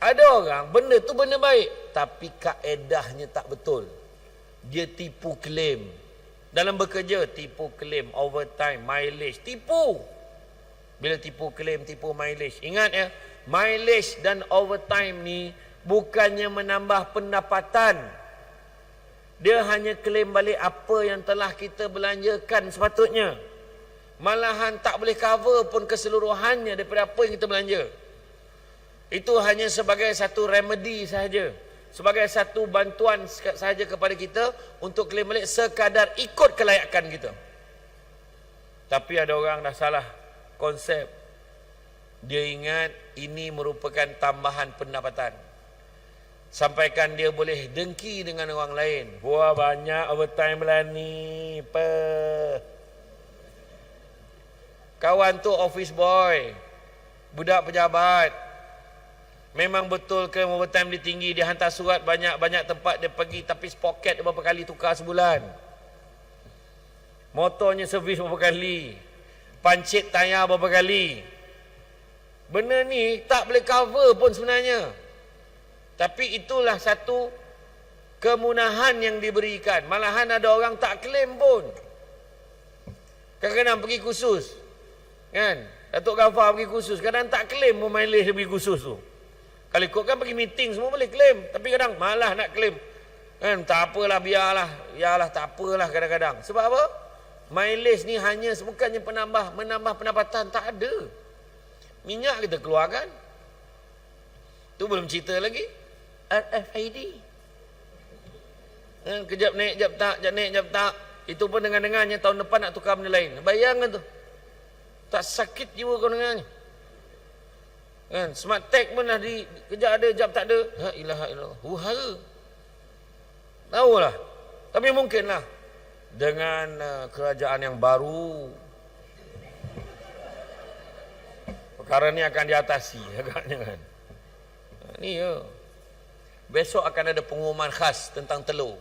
Ada orang benda tu benda baik, tapi kaedahnya tak betul. Dia tipu klaim. Dalam bekerja, tipu klaim, overtime, mileage, tipu. Bila tipu klaim, tipu mileage. Ingat ya, mileage dan overtime ni bukannya menambah pendapatan. Dia hanya klaim balik apa yang telah kita belanjakan sepatutnya. Malahan tak boleh cover pun keseluruhannya daripada apa yang kita belanja. Itu hanya sebagai satu remedy sahaja, sebagai satu bantuan sahaja kepada kita untuk klaim balik sekadar ikut kelayakan kita. Tapi ada orang dah salah konsep. Dia ingat ini merupakan tambahan pendapatan. Sampaikan dia boleh dengki dengan orang lain. Wah, banyak overtime lah ni. Kawan tu office boy, budak pejabat. Memang betul ke overtime dia tinggi, dia hantar surat banyak-banyak tempat dia pergi, tapi spoket berapa kali tukar sebulan. Motornya servis berapa kali, pancit tayar berapa kali. Benda ni tak boleh cover pun sebenarnya. Tapi itulah satu kemudahan yang diberikan. Malahan ada orang tak klaim pun. Kadang-kadang pergi kursus, kan? Datuk Ghaffar pergi kursus, kadang tak klaim pun mileage dia pergi kursus tu. Kalau ikut kan pergi meeting semua boleh klaim, tapi kadang malah nak klaim. Kan, tak apalah, biarlah, tak apalah kadang-kadang. Sebab apa? Mileage ni hanya bukannya menambah pendapatan, tak ada. Minyak kita keluarkan. Tu belum cerita lagi RFID. Kejap naik, jap tak, jap naik, jap tak. Itu pun dengar-dengarnya tahun depan nak tukar benda lain. Bayangkan tu. Tak sakit jiwa kau dengarnya. Kan, smart tag pun dah kejap ada, jap tak ada. La ilaha illallah. Hara. Tahulah. Tapi mungkinlah dengan kerajaan yang baru, perkara ni akan diatasi agaknya kan. Ni ya. Besok akan ada pengumuman khas tentang telur.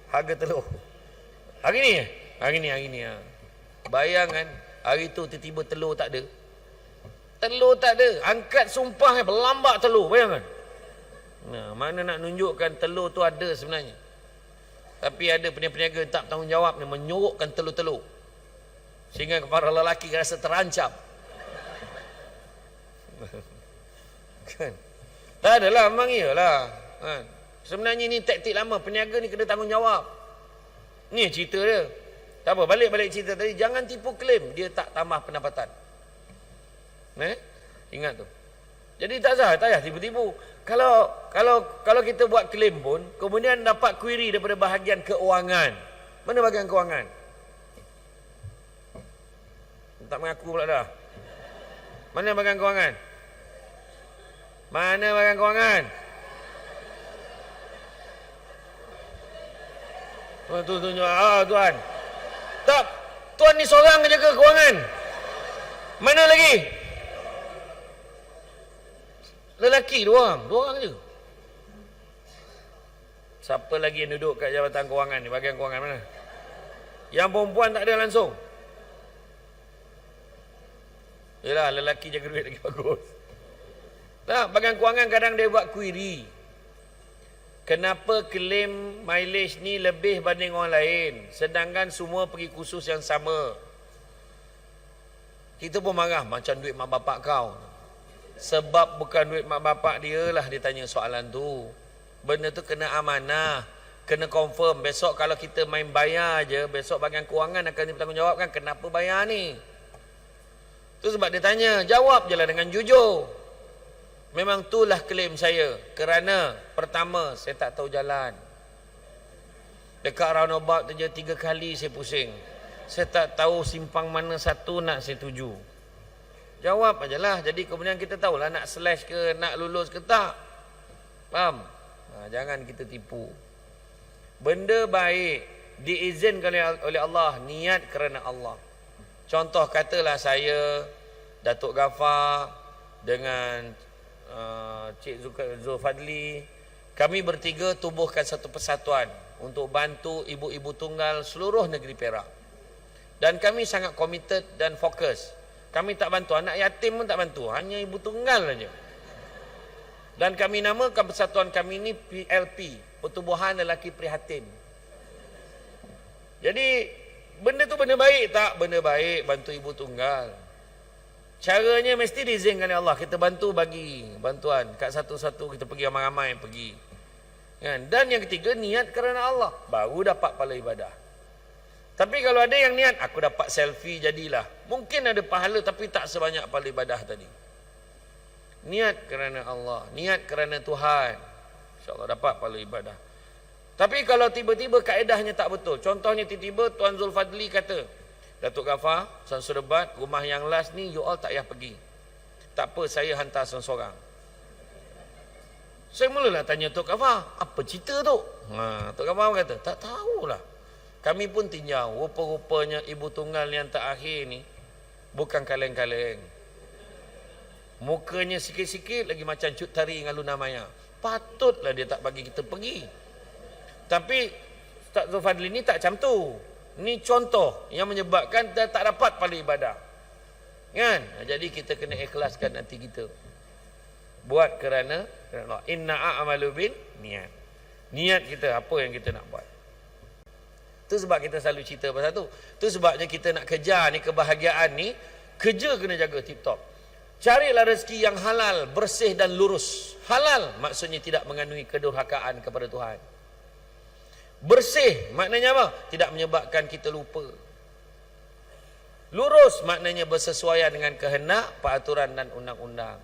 Harga telur. Hari ni ya. Bayangkan hari tu tiba-tiba telur tak ada. Telur tak ada. Angkat sumpah berlambak telur. Bayangkan. Nah, mana nak nunjukkan telur tu ada sebenarnya. Tapi ada peniaga-peniaga tak tanggungjawab ni menyorokkan telur-telur. Sehingga para lelaki rasa terancam. Kan? Tak adalah, memang iyalah. Kan? Sebenarnya ni taktik lama. Peniaga ni kena tanggungjawab. Ni cerita dia. Tak apa, balik cerita tadi. Jangan tipu klaim, dia tak tambah pendapatan. Ingat tu. Jadi tak payah tipu-tipu. Kalau kita buat klaim pun, kemudian dapat query daripada bahagian keuangan. Mana bahagian keuangan? Tak mengaku pula dah. Mana bahagian keuangan? Mana bahagian keuangan? Tuan tunjuk. Tuan. Tak. Tuan ni seorang je jaga keuangan. Mana lagi? Lelaki dua orang je. Siapa lagi yang duduk kat jabatan kewangan ni? Bahagian kewangan mana? Yang perempuan tak ada langsung. Yelah, lelaki jaga duit lagi bagus. Nah, bahagian kewangan kadang dia buat query. Kenapa klaim mileage ni lebih banding orang lain, sedangkan semua pergi kursus yang sama? Kita pun marah, macam duit mak bapak kau. Sebab bukan duit mak bapak dia lah dia tanya soalan tu. Benda tu kena amanah, kena confirm. Besok kalau kita main bayar je, besok bahagian kewangan akan bertanggungjawabkan kenapa bayar ni. Tu sebab dia tanya, jawab je lah dengan jujur. Memang itulah klaim saya. Kerana pertama, saya tak tahu jalan. Dekat roundabout tu je 3 kali saya pusing. Saya tak tahu simpang mana satu nak saya tuju. Jawab ajalah. Jadi kemudian kita tahulah nak slash ke, nak lulus ke tak. Faham? Jangan kita tipu. Benda baik diizinkan oleh Allah, niat kerana Allah. Contoh katalah saya, Datuk Ghaffar dengan Cik Zulfadli, kami bertiga tubuhkan satu persatuan untuk bantu ibu-ibu tunggal seluruh negeri Perak. Dan kami sangat committed dan fokus. Kami tak bantu, anak yatim pun tak bantu, hanya ibu tunggal saja. Dan kami namakan persatuan kami ini PLP, Pertubuhan Lelaki Prihatin. Jadi benda tu benda baik tak? Benda baik, bantu ibu tunggal. Caranya mesti diizinkan oleh Allah. Kita bantu bagi bantuan kat satu-satu, kita pergi ramai-ramai pergi. Kan? Dan yang ketiga, niat kerana Allah, baru dapat pahala ibadah. Tapi kalau ada yang niat, aku dapat selfie jadilah, mungkin ada pahala tapi tak sebanyak pahala ibadah tadi. Niat kerana Allah, niat kerana Tuhan, insya-Allah dapat pahala ibadah. Tapi kalau tiba-tiba kaedahnya tak betul, contohnya tiba-tiba Tuan Zulfadli kata, Datuk Ghaffar, Samsul Debat, rumah yang last ni you all tak payah pergi. Tak apa, saya hantar seorang-seorang. Saya mulalah tanya Tok Ghaffar, apa cerita tu? Tok Ghaffar kata, tak tahulah. Kami pun tinjau, rupa-rupanya ibu tunggal yang terakhir ni bukan kaleng-kaleng. Mukanya sikit-sikit lagi macam Cut Tari dengan Luna Maya. Patutlah dia tak bagi kita pergi. Tapi Ustaz Zulfadli ni tak macam tu. Ni contoh yang menyebabkan kita tak dapat pahala ibadah. Kan? Jadi kita kena ikhlaskan nanti kita. Buat kerana Allah. Inna a'malu bin niat. Niat kita apa yang kita nak buat. Itu sebab kita selalu cerita pasal tu. Itu sebabnya kita nak kejar ni kebahagiaan ni, kerja kena jaga tip-top. Carilah rezeki yang halal, bersih dan lurus. Halal maksudnya tidak mengandungi kedurhakaan kepada Tuhan. Bersih maknanya apa? Tidak menyebabkan kita lupa. Lurus maknanya bersesuaian dengan kehendak, peraturan dan undang-undang.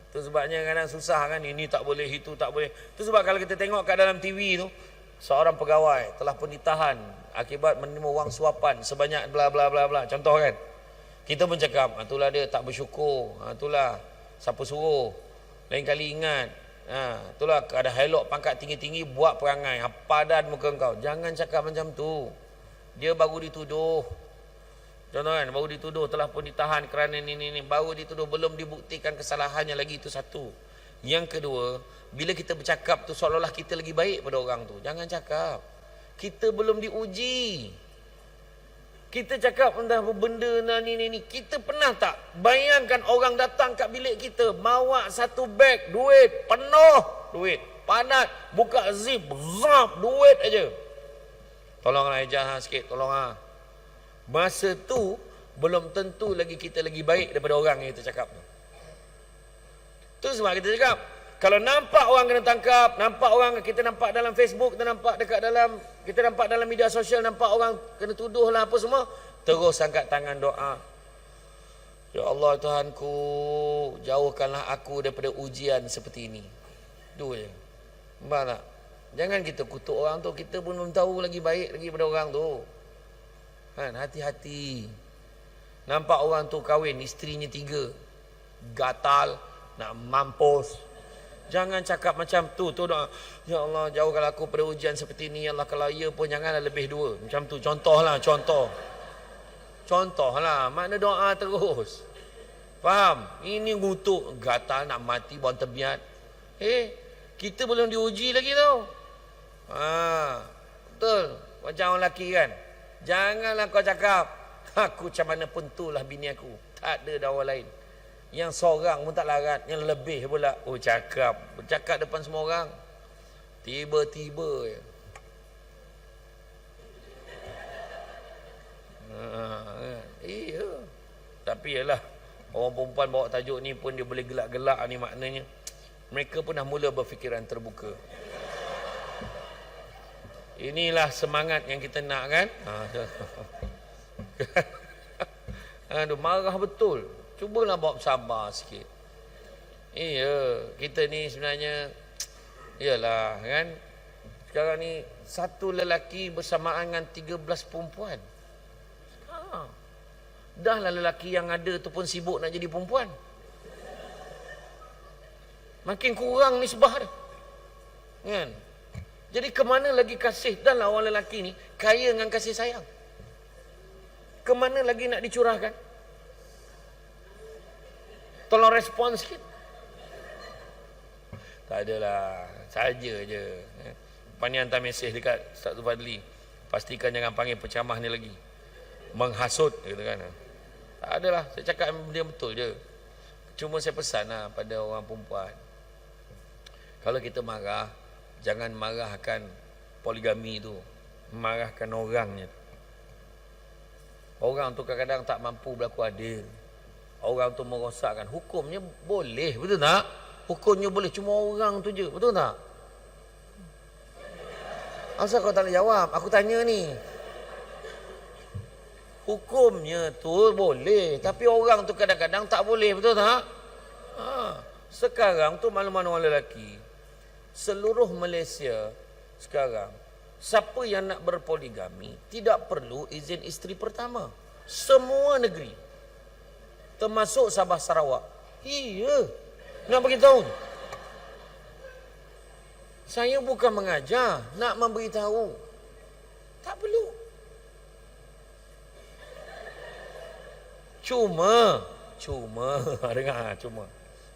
Itu sebabnya kadang susah kan, ini tak boleh, itu tak boleh. Itu sebab kalau kita tengok kat dalam TV tu, seorang pegawai telah pun ditahan akibat menerima wang suapan sebanyak bla bla bla bla. Contoh kan, kita pun cakap, itulah dia tak bersyukur, itulah siapa suruh. Lain kali ingat, itulah ada helok pangkat tinggi-tinggi buat perangai, padan muka kau. Jangan cakap macam tu. Dia baru dituduh. Contoh kan, baru dituduh, telah pun ditahan kerana ni, baru dituduh, belum dibuktikan kesalahannya lagi, itu satu. Yang kedua, bila kita bercakap tu seolah-olah kita lagi baik pada orang tu. Jangan cakap. Kita belum diuji. Kita cakap entah benda ni. Kita pernah tak bayangkan orang datang kat bilik kita, bawa satu beg duit, penuh duit, padat, buka zip, zap, duit aja. Tolonglah ejah sikit, tolong. Masa tu belum tentu lagi kita lagi baik daripada orang yang kita cakap tu. Tu sebab kita cakap, kalau nampak orang kena tangkap, nampak orang, kita nampak dalam Facebook, kita nampak dekat dalam, kita nampak dalam media sosial, nampak orang kena tuduh lah apa semua, terus angkat tangan doa. Ya Allah Tuhanku, jauhkanlah aku daripada ujian seperti ini. Tu je. Nampak tak? Jangan kita kutuk orang tu, kita pun belum tahu lagi baik lagi pada orang tu. Kan, hati-hati. Nampak orang tu kahwin, isterinya 3, gatal, nak mampus. Jangan cakap macam tu. Tu doa, ya Allah jauhkanlah aku pada ujian seperti ini. Ya Allah kalau ya pun janganlah lebih 2. Macam tu, contohlah. Contohlah, makna doa terus. Faham? Ini ngutuk, gatal, nak mati, buang tebiat. Kita belum diuji lagi tau. Betul. Macam orang lelaki kan. Janganlah kau cakap, aku macam mana pun tu lah bini aku. Tak ada dah orang lain. Yang seorang pun tak larat, yang lebih pula. Oh cakap depan semua orang. Tiba-tiba je. Iya. Tapi yalah, orang perempuan bawa tajuk ni pun dia boleh gelak-gelak ni, maknanya mereka pun dah mula berfikiran terbuka. Inilah semangat yang kita nak kan. Aduh, marah betul. Cubalah bawa sabar sikit. Iya, kita ni sebenarnya, iyalah kan, sekarang ni satu lelaki bersamaan dengan 13 perempuan. Dah lah lelaki yang ada tu pun sibuk nak jadi perempuan. Makin kurang nisbah dia. Kan? Jadi kemana lagi kasih? Dah lah orang lelaki ni kaya dengan kasih sayang. Kemana lagi nak dicurahkan? Tolong respon sikit. Tak adalah, saja je. Lepas ni hantar mesej dekat Ustaz Zulfadli, pastikan jangan panggil penceramah ni lagi, menghasut gitu kan. Tak adalah, saya cakap dia betul je. Cuma saya pesan lah pada orang perempuan, kalau kita marah, jangan marahkan poligami tu, marahkan orangnya. Orang tu kadang-kadang tak mampu berlaku adil. Orang tu merosakkan. Hukumnya boleh, betul tak? Hukumnya boleh, cuma orang tu je, betul tak? Asal kau tak nak jawab? Aku tanya ni. Hukumnya tu boleh, tapi orang tu kadang-kadang tak boleh, betul tak? Sekarang tu mana-mana orang lelaki, seluruh Malaysia sekarang, siapa yang nak berpoligami tidak perlu izin isteri pertama. Semua negeri, termasuk Sabah Sarawak. Iya, nak beritahu. Saya bukan mengajar, nak memberitahu. Tak perlu.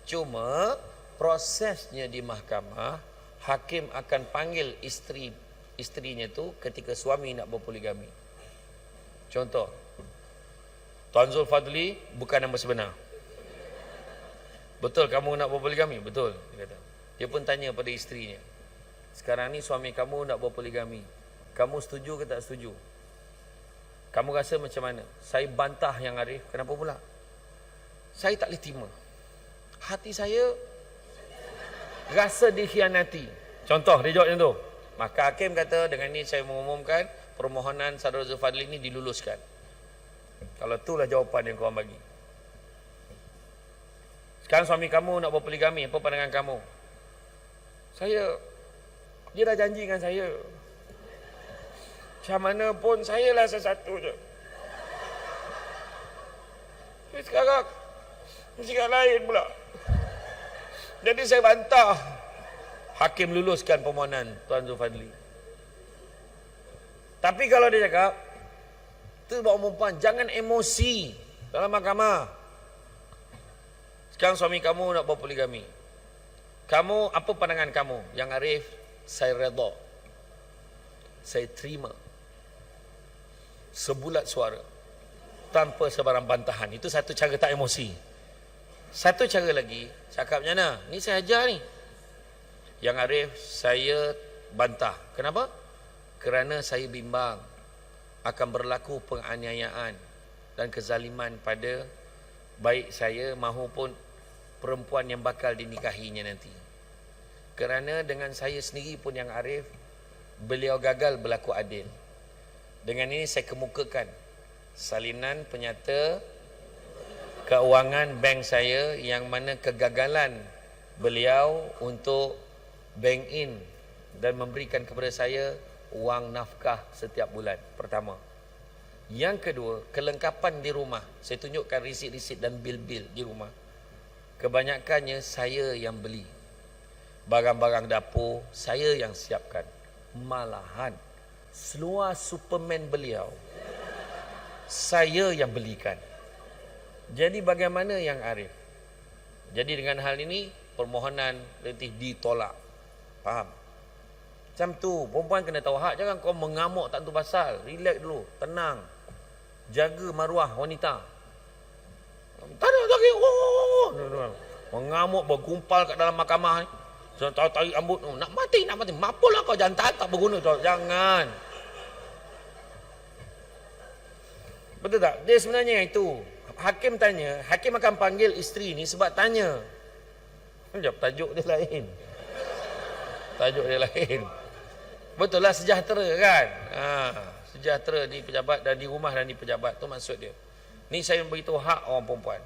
Cuma prosesnya di mahkamah, hakim akan panggil isterinya tu ketika suami nak berpoligami. Contoh, Tuan Zulfadli bukan nama sebenar. Betul kamu nak berpoligami? Betul, dia kata. Dia pun tanya pada isterinya, sekarang ni suami kamu nak berpoligami, kamu setuju ke tak setuju? Kamu rasa macam mana? Saya bantah yang Arif. Kenapa pula? Saya tak boleh terima. Hati saya rasa dikhianati. Contoh, dia jawab macam tu. Maka hakim kata, dengan ini saya mengumumkan permohonan saudara Zulfadli ini diluluskan. Kalau itulah jawapan yang korang bagi. Sekarang suami kamu nak berpoligami, apa pandangan kamu? Dia dah janji dengan saya. Macam mana pun saya lah satu je. Sekarang sikap lain pula. Jadi saya bantah. Hakim luluskan permohonan Tuan Zulfadli. Tapi kalau dia cakap, tu buat perempuan, jangan emosi dalam mahkamah. Sekarang suami kamu nak berpoligami. Kamu, apa pandangan kamu? Yang Arif, saya redha. Saya terima. Sebulat suara, tanpa sebarang bantahan. Itu satu cara tak emosi. Satu cara lagi, cakapnya nah, ni saya ajar ni. Yang Arif, saya bantah. Kenapa? Kerana saya bimbang akan berlaku penganiayaan dan kezaliman pada baik saya maupun perempuan yang bakal dinikahinya nanti. Kerana dengan saya sendiri pun yang Arif, beliau gagal berlaku adil. Dengan ini saya kemukakan salinan penyata keuangan bank saya yang mana kegagalan beliau untuk bank in dan memberikan kepada saya wang nafkah setiap bulan. Pertama. Yang kedua, kelengkapan di rumah. Saya tunjukkan risit-risit dan bil-bil di rumah. Kebanyakannya saya yang beli. Barang-barang dapur saya yang siapkan. Malahan seluar Superman beliau saya yang belikan. Jadi bagaimana yang Arif? Jadi dengan hal ini permohonan letih ditolak. Faham? Macam tu, perempuan kena tahu hak. Jangan kau mengamuk tak tentu pasal. Relax dulu, tenang. Jaga maruah wanita. Tak ada lagi. Mengamuk bergumpal kat dalam mahkamah ni. Tarik rambut. Nak mati. Mapulah kau, jantan tak berguna. Jangan. Betul tak? Dia sebenarnya itu. Hakim tanya, hakim akan panggil isteri ni sebab tanya. Sekejap, tajuk dia lain. Tajuk dia lain. Betul lah, sejahtera kan? Sejahtera di pejabat dan di rumah dan di pejabat. Tu maksud dia. Ni saya beritahu hak orang perempuan.